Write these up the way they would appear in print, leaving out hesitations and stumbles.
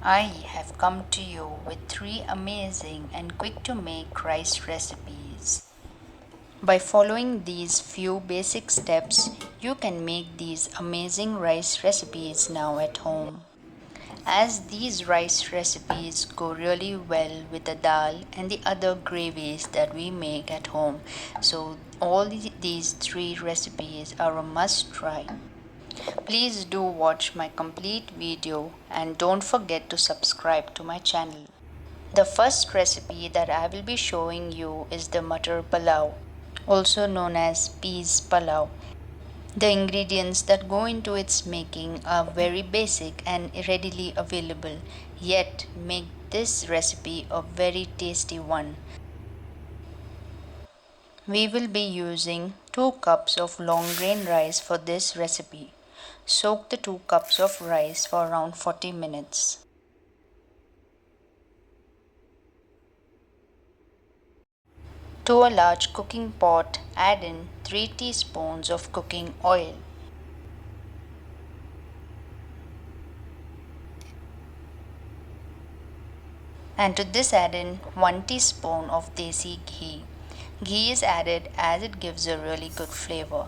I have come to you with 3 amazing and quick to make rice recipes. By following these few basic steps, you can make these amazing rice recipes now at home. As these rice recipes go really well with the dal and the other gravies that we make at home, so these 3 recipes are a must try. Please do watch my complete video and don't forget to subscribe to my channel. The first recipe that I will be showing you is the MATAR pulao, also known as peas pulao. The ingredients that go into its making are very basic and readily available, yet make this recipe a very tasty one. We will be using 2 cups of long grain rice for this recipe. Soak the 2 cups of rice for around 40 minutes. To a large cooking pot, add in 3 teaspoons of cooking oil. And to this add in 1 teaspoon of desi ghee. Ghee is added as it gives a really good flavor.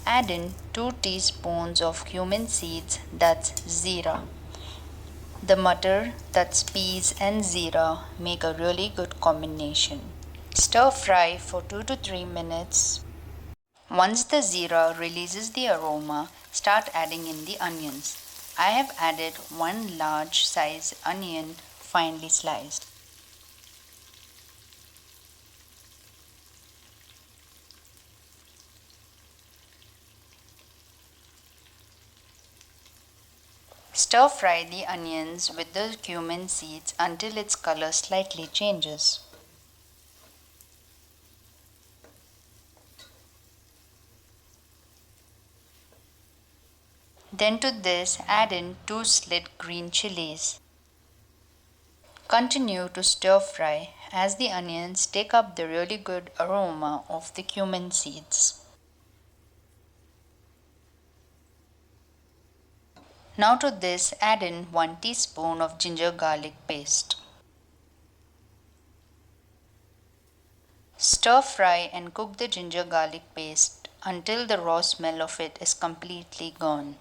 Add in 2 teaspoons of cumin seeds, that's zira. The matar, that's peas and zira, make a really good combination. Stir fry for 2 to 3 minutes. Once the zira releases the aroma, start adding in the onions. I have added 1 large size onion finely sliced. Stir fry the onions with the cumin seeds until its color slightly changes. Then to this add in 2 slit green chilies. Continue to stir fry as the onions take up the really good aroma of the cumin seeds. Now to this add in 1 teaspoon of ginger garlic paste. Stir fry and cook the ginger garlic paste until the raw smell of it is completely gone.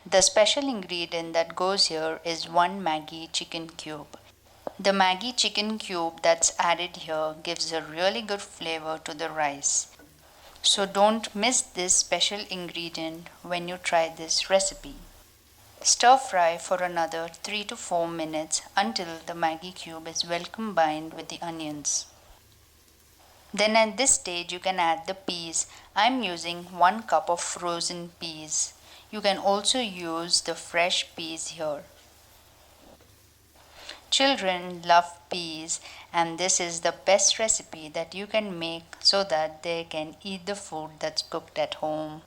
The special ingredient that goes here is 1 Maggi chicken cube. The Maggi chicken cube that's added here gives a really good flavor to the rice. So don't miss this special ingredient when you try this recipe. Stir fry for another 3 to 4 minutes until the Maggi cube is well combined with the onions. Then at this stage you can add the peas. I'm using 1 cup of frozen peas. You can also use the fresh peas here. Children love peas and this is the best recipe that you can make so that they can eat the food that's cooked at home.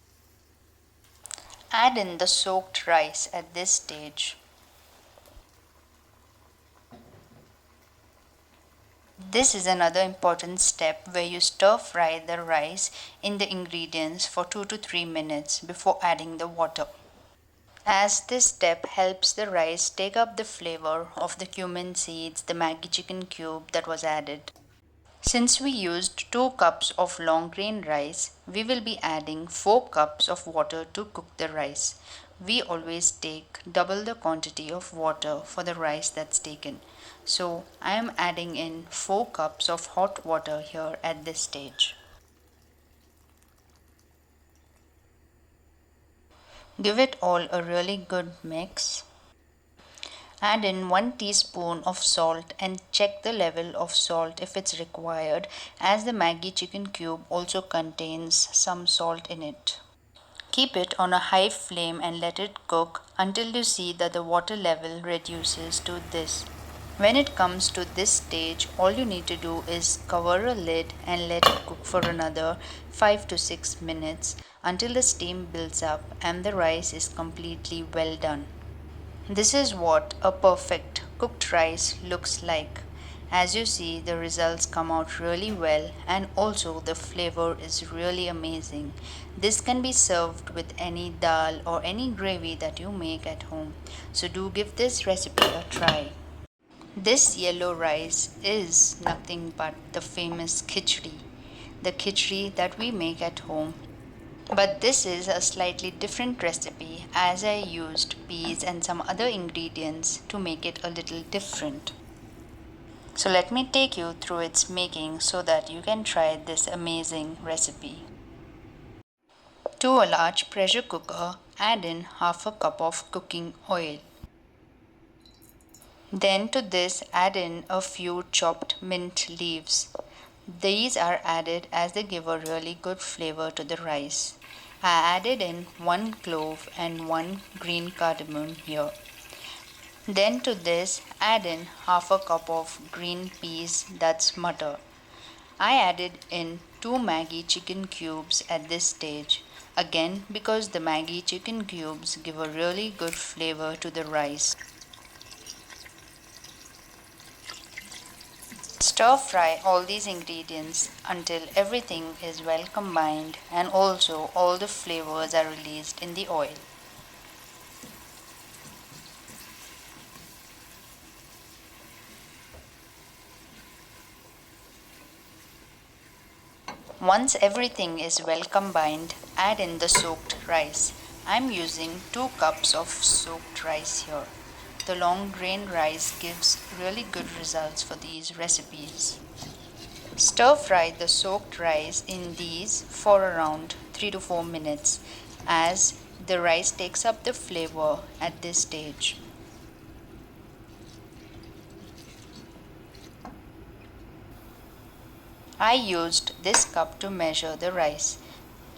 Add in the soaked rice at this stage. This is another important step where you stir fry the rice in the ingredients for 2 to 3 minutes before adding the water, as this step helps the rice take up the flavor of the cumin seeds, the Maggi chicken cube that was added. Since we used 2 cups of long grain rice, we will be adding 4 cups of water to cook the rice. We always take double the quantity of water for the rice that's taken. So I am adding in 4 cups of hot water here at this stage. Give it all a really good mix. Add in 1 teaspoon of salt and check the level of salt if it's required, as the Maggi chicken cube also contains some salt in it. Keep it on a high flame and let it cook until you see that the water level reduces to this. When it comes to this stage, all you need to do is cover a lid and let it cook for another 5 to 6 minutes until the steam builds up and the rice is completely well done. This is what a perfect cooked rice looks like. As you see, the results come out really well, and also the flavor is really amazing. This can be served with any dal or any gravy that you make at home. So do give this recipe a try. This yellow rice is nothing but the famous khichdi, the khichdi that we make at home. But this is a slightly different recipe as I used peas and some other ingredients to make it a little different. So let me take you through its making so that you can try this amazing recipe. To a large pressure cooker, add in half a cup of cooking oil. Then to this add in a few chopped mint leaves. These are added as they give a really good flavor to the rice. I added in one clove and one green cardamom here. Then to this add in half a cup of green peas, that's MATAR. I added in 2 Maggi chicken cubes at this stage, again because the Maggi chicken cubes give a really good flavor to the rice. Stir fry all these ingredients until everything is well combined and also all the flavors are released in the oil. Once everything is well combined, add in the soaked rice. I'm using 2 cups of soaked rice here. The long grain rice gives really good results for these recipes. Stir fry the soaked rice in these for around 3 to 4 minutes as the rice takes up the flavor at this stage. I used this cup to measure the rice.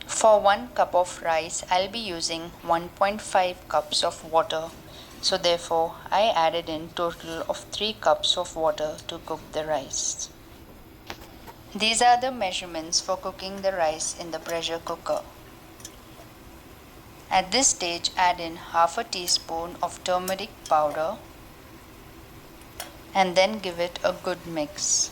For 1 cup of rice, I'll be using 1.5 cups of water. So therefore, I added in total of 3 cups of water to cook the rice. These are the measurements for cooking the rice in the pressure cooker. At this stage, add in half a teaspoon of turmeric powder and then give it a good mix.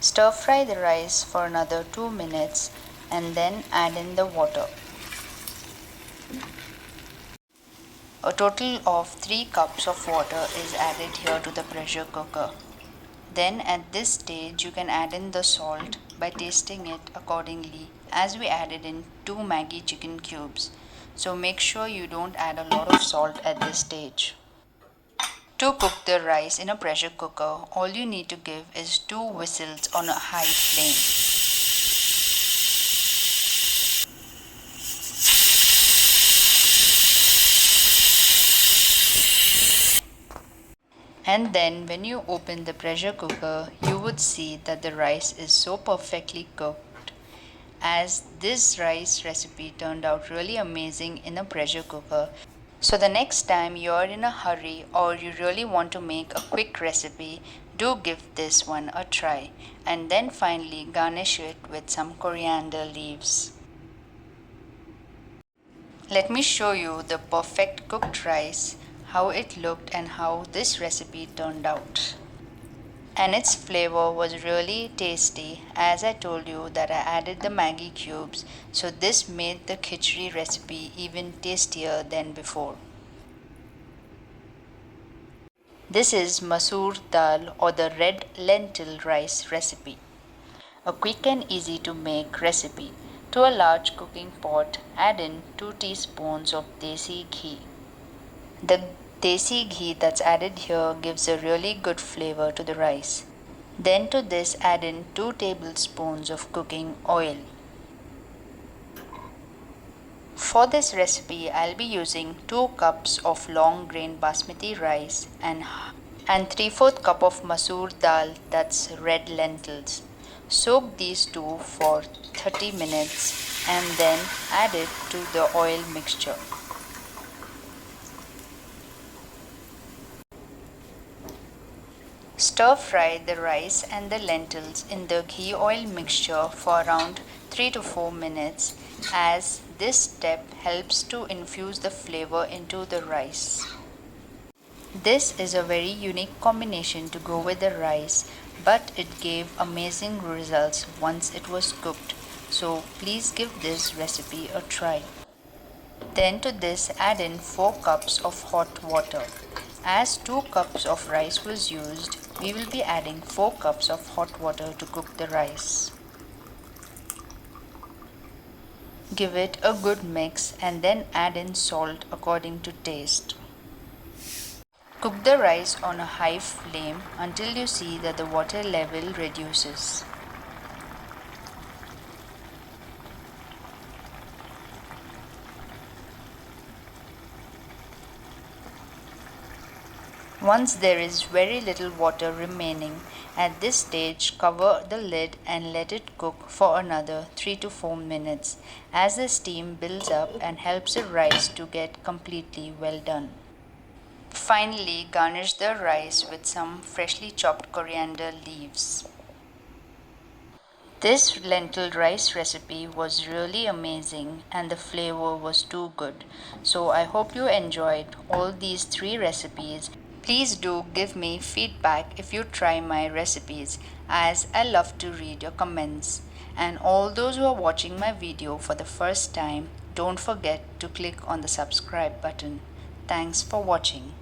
Stir fry the rice for another 2 minutes and then add in the water. A total of 3 cups of water is added here to the pressure cooker. Then at this stage you can add in the salt by tasting it accordingly as we added in 2 Maggi chicken cubes. So make sure you don't add a lot of salt at this stage. To cook the rice in a pressure cooker, all you need to give is 2 whistles on a high flame. And then when you open the pressure cooker, you would see that the rice is so perfectly cooked, as this rice recipe turned out really amazing in a pressure cooker. So the next time you are in a hurry or you really want to make a quick recipe, do give this one a try and then finally garnish it with some coriander leaves. Let me show you the perfect cooked rice, how it looked and how this recipe turned out. And its flavor was really tasty, as I told you that I added the Maggi cubes, so this made the khichdi recipe even tastier than before. This is Masoor dal or the red lentil rice recipe. A quick and easy to make recipe. To a large cooking pot, add in 2 teaspoons of desi ghee. The desi ghee that's added here gives a really good flavor to the rice. Then to this add in 2 tablespoons of cooking oil. For this recipe, I'll be using 2 cups of long grain basmati rice and 3/4 cup of masoor dal, that's red lentils. Soak these two for 30 minutes and then add it to the oil mixture. Stir fry the rice and the lentils in the ghee oil mixture for around 3 to 4 minutes, as this step helps to infuse the flavor into the rice. This is a very unique combination to go with the rice, but it gave amazing results once it was cooked. So please give this recipe a try. Then to this add in 4 cups of hot water. As 2 cups of rice was used, we will be adding 4 cups of hot water to cook the rice. Give it a good mix and then add in salt according to taste. Cook the rice on a high flame until you see that the water level reduces. Once there is very little water remaining, at this stage cover the lid and let it cook for another 3 to 4 minutes as the steam builds up and helps the rice to get completely well done. Finally, garnish the rice with some freshly chopped coriander leaves. This lentil rice recipe was really amazing and the flavor was too good. So I hope you enjoyed all these 3 recipes. Please do give me feedback if you try my recipes, as I love to read your comments. And all those who are watching my video for the first time, don't forget to click on the subscribe button. Thanks for watching.